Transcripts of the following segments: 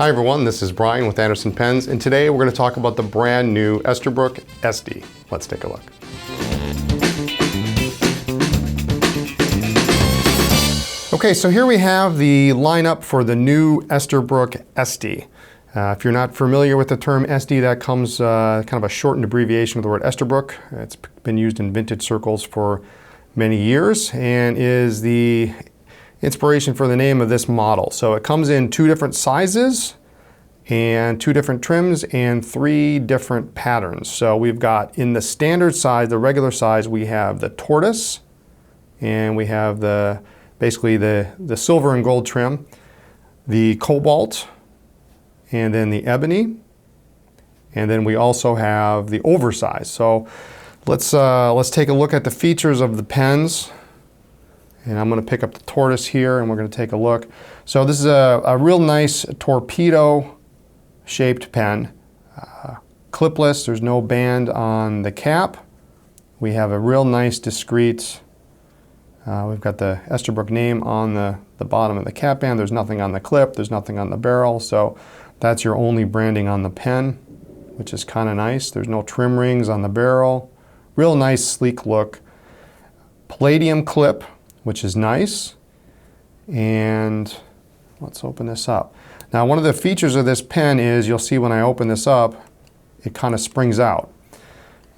Hi everyone, this is Brian with Anderson Pens, and today we're going to talk about the brand new Esterbrook Estie. Let's take a look. Okay, so here we have the lineup for the new Esterbrook Estie. If you're not familiar with the term Estie, that comes kind of a shortened abbreviation of the word Esterbrook. It's been used in vintage circles for many years and is the inspiration for the name of this model. So it comes in 2 different sizes and 2 different trims and 3 different patterns. So we've got in the standard size, the regular size, we have the Tortoise, and we have basically the silver and gold trim, the Cobalt, and then the Ebony, and then we also have the Oversize. So let's take a look at the features of the pens. And I'm going to pick up the Tortoise here and we're going to take a look. So this is a real nice torpedo shaped pen. Clipless, there's no band on the cap. We have a real nice discreet, we've got the Esterbrook name on the bottom of the cap band. There's nothing on the clip, there's nothing on the barrel. So that's your only branding on the pen, which is kind of nice. There's no trim rings on the barrel. Real nice sleek look. Palladium clip, which is nice. And let's open this up. Now, one of the features of this pen is you'll see when I open this up, it kind of springs out.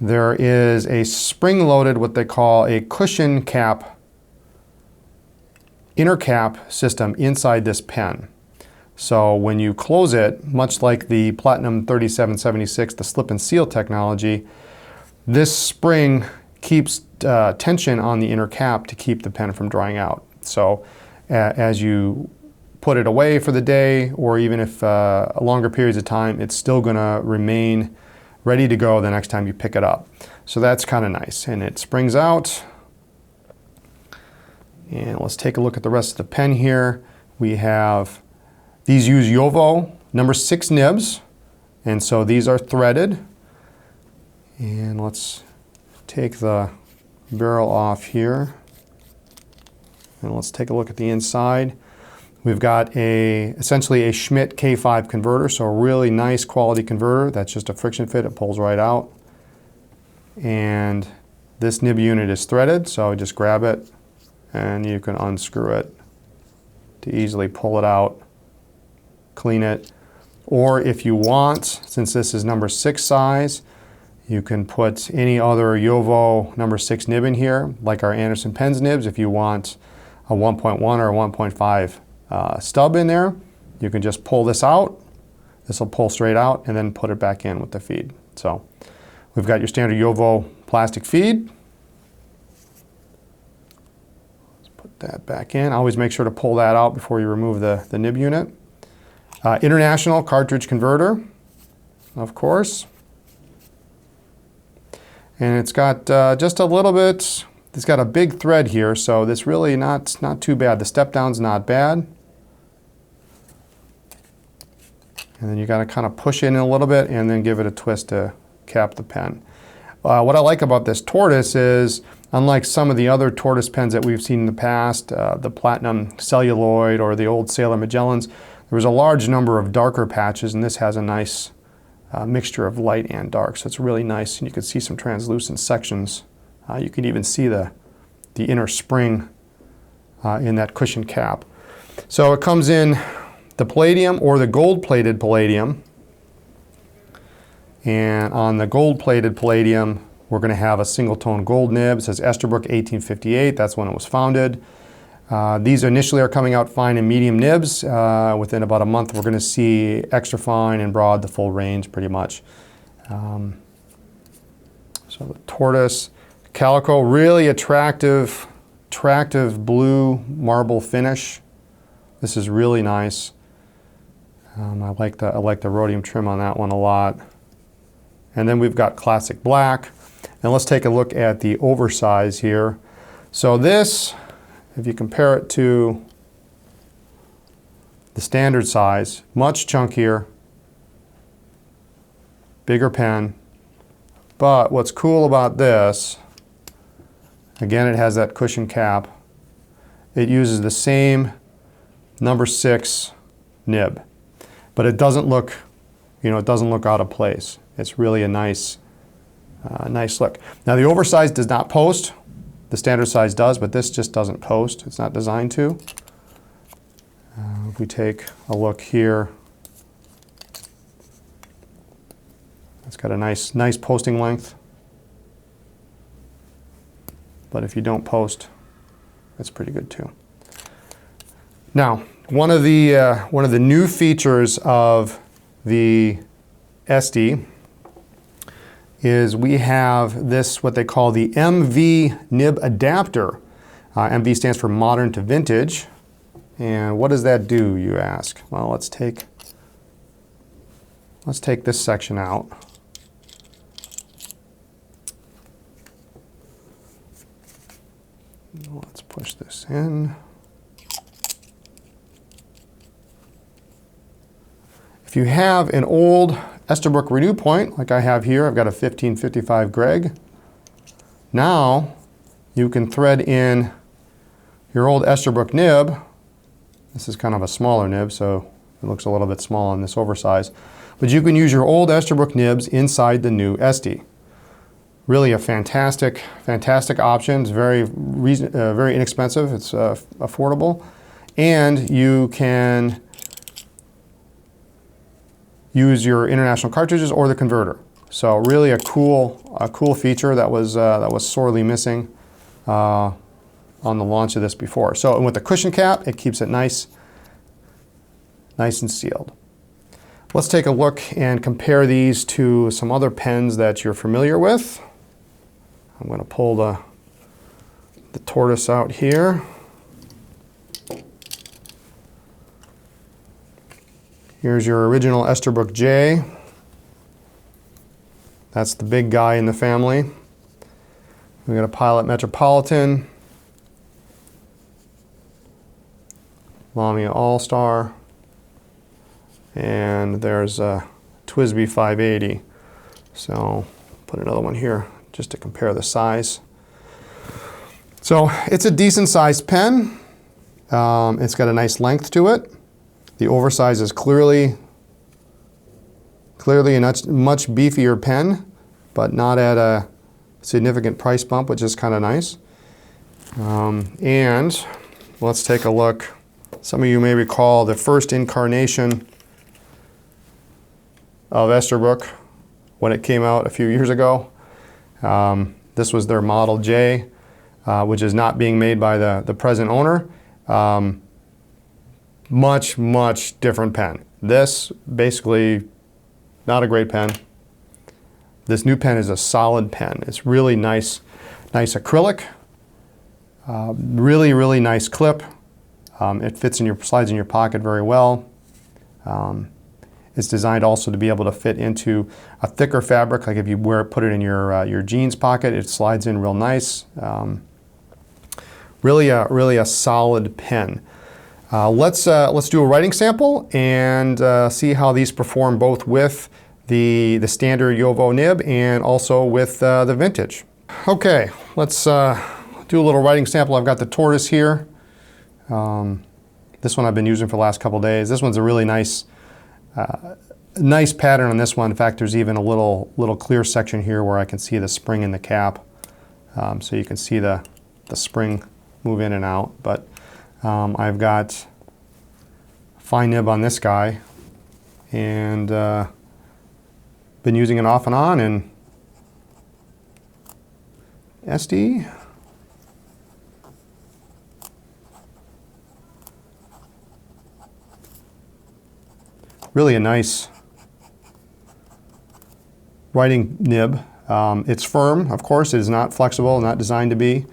There is a spring-loaded, what they call a cushion cap, inner cap system inside this pen. So when you close it, much like the Platinum 3776, the slip and seal technology, this spring keeps tension on the inner cap to keep the pen from drying out. So as you put it away for the day, or even if longer periods of time, it's still going to remain ready to go the next time you pick it up. So that's kind of nice. And it springs out. And let's take a look at the rest of the pen here. We have, these use JoWo number 6 nibs. And so these are threaded. And let's take the barrel off here. And let's take a look at the inside. We've got essentially a Schmidt K5 converter, so a really nice quality converter. That's just a friction fit, it pulls right out. And this nib unit is threaded, so just grab it and you can unscrew it to easily pull it out, clean it. Or if you want, since this is number 6 size, you can put any other JoWo number 6 nib in here, like our Anderson Pens nibs. If you want a 1.1 or a 1.5 stub in there, you can just pull this out. This will pull straight out and then put it back in with the feed. So we've got your standard JoWo plastic feed. Let's put that back in. Always make sure to pull that out before you remove the nib unit. International cartridge converter, of course. And it's got just a little bit, it's got a big thread here, so this really not too bad. The step down's not bad. And then you got to kind of push in a little bit and then give it a twist to cap the pen. What I like about this Tortoise is, unlike some of the other Tortoise pens that we've seen in the past, the Platinum Celluloid or the old Sailor Magellans, there was a large number of darker patches, and this has a nice mixture of light and dark. So it's really nice, and you can see some translucent sections. You can even see the inner spring in that cushion cap. So it comes in the palladium or the gold-plated palladium. And on the gold-plated palladium, we're going to have a single-tone gold nib. It says Esterbrook 1858. That's when it was founded. These initially are coming out fine and medium nibs. Within about a month, we're going to see extra fine and broad, the full range pretty much. So the Tortoise calico, really attractive blue marble finish. This is really nice. I like the rhodium trim on that one a lot. And then we've got classic black. And let's take a look at the Oversize here. So this, if you compare it to the standard size, much chunkier, bigger pen. But what's cool about this, again, it has that cushion cap. It uses the same number 6 nib. but it doesn't look, it doesn't look out of place. It's really a nice look. Now the oversize does not post. The standard size does, but this just doesn't post. It's not designed to. If we take a look here, it's got a nice posting length. But if you don't post, it's pretty good too. Now, one of the new features of the Estie is we have this, what they call the MV Nib Adapter. MV stands for modern to vintage. And what does that do, you ask? Well, let's take this section out. Let's push this in. If you have an old Esterbrook Renew Point, like I have here, I've got a 1555 Greg. Now you can thread in your old Esterbrook nib. This is kind of a smaller nib, so it looks a little bit small on this oversize. But you can use your old Esterbrook nibs inside the new Estie. Really a fantastic option. It's very inexpensive. It's affordable, and you can use your international cartridges or the converter. So really a cool feature that was sorely missing on the launch of this before. So, and with the cushion cap, it keeps it nice and sealed. Let's take a look and compare these to some other pens that you're familiar with. I'm going to pull the Tortoise out here. Here's your original Esterbrook J. That's the big guy in the family. We've got a Pilot Metropolitan, Lamia All-Star, and there's a TWSBI 580. So put another one here just to compare the size. So it's a decent sized pen. It's got a nice length to it. The oversize is clearly a much beefier pen, but not at a significant price bump, which is kind of nice. And let's take a look. Some of you may recall the first incarnation of Esterbrook when it came out a few years ago. This was their Model J, which is not being made by the present owner. Much different pen. This basically not a great pen. This new pen is a solid pen. It's really nice acrylic. Really nice clip. It slides in your pocket very well. It's designed also to be able to fit into a thicker fabric, like if you put it in your jeans pocket, it slides in real nice. Really a solid pen. Let's do a writing sample and see how these perform both with the standard JoWo nib and also with the vintage. Okay, let's do a little writing sample. I've got the Tortoise here. This one I've been using for the last couple days. This one's a really nice pattern on this one. In fact, there's even a little clear section here where I can see the spring in the cap. So you can see the spring move in and out. But I've got fine nib on this guy, and been using it off and on, and Estie. Really a nice writing nib. It's firm, of course. It is not flexible, not designed to be.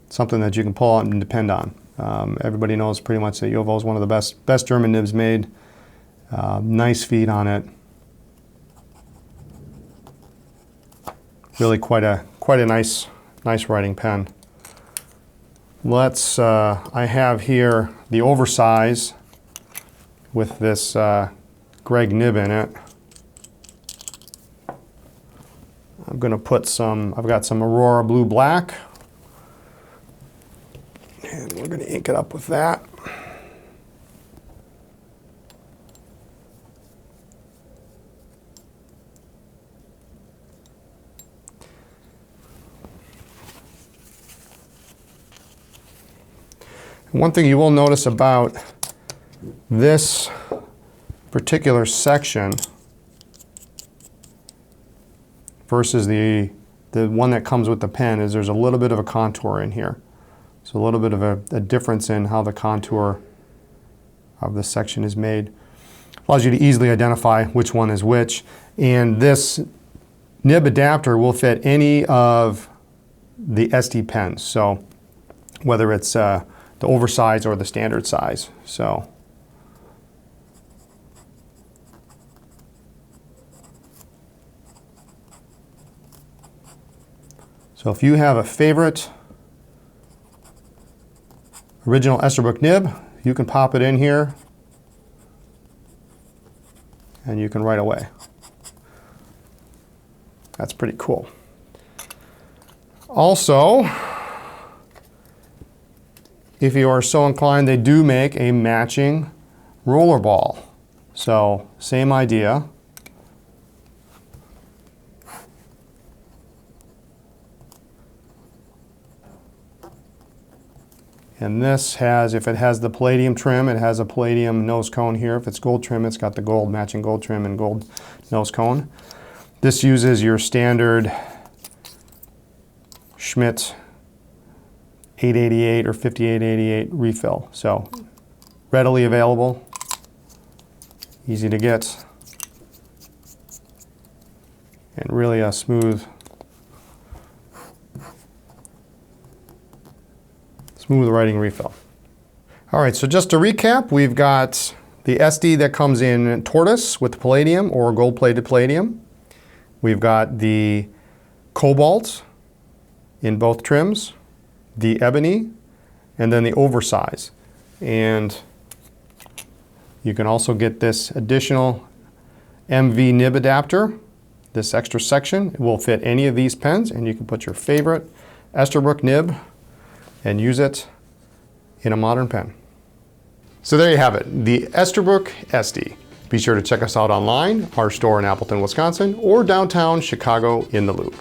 Something that you can pull out and depend on. Everybody knows pretty much that JoWo is one of the best German nibs made. Nice feed on it. Really quite a nice writing pen. I have here the Oversize with this Greg nib in it. I'm going to put I've got some Aurora Blue Black. And we're going to ink it up with that. One thing you will notice about this particular section versus the one that comes with the pen is there's a little bit of a contour in here. So a little bit of a difference in how the contour of this section is made. Allows you to easily identify which one is which. And this nib adapter will fit any of the Estie pens. So whether it's the oversize or the standard size. So if you have a favorite original Esterbrook nib, you can pop it in here and you can write away. That's pretty cool. Also, if you are so inclined, they do make a matching roller ball. So same idea. And this has, if it has the palladium trim, it has a palladium nose cone here. If it's gold trim, it's got the gold, matching gold trim and gold nose cone. This uses your standard Schmidt 888 or 5888 refill. So readily available, easy to get, and really a smooth writing refill. All right, so just to recap, we've got the Estie that comes in Tortoise with palladium or gold-plated palladium. We've got the Cobalt in both trims, the Ebony, and then the Oversize. And you can also get this additional MV nib adapter, this extra section. It will fit any of these pens, and you can put your favorite Esterbrook nib and use it in a modern pen. So there you have it, the Esterbrook Estie. Be sure to check us out online, our store in Appleton, Wisconsin, or downtown Chicago in the Loop.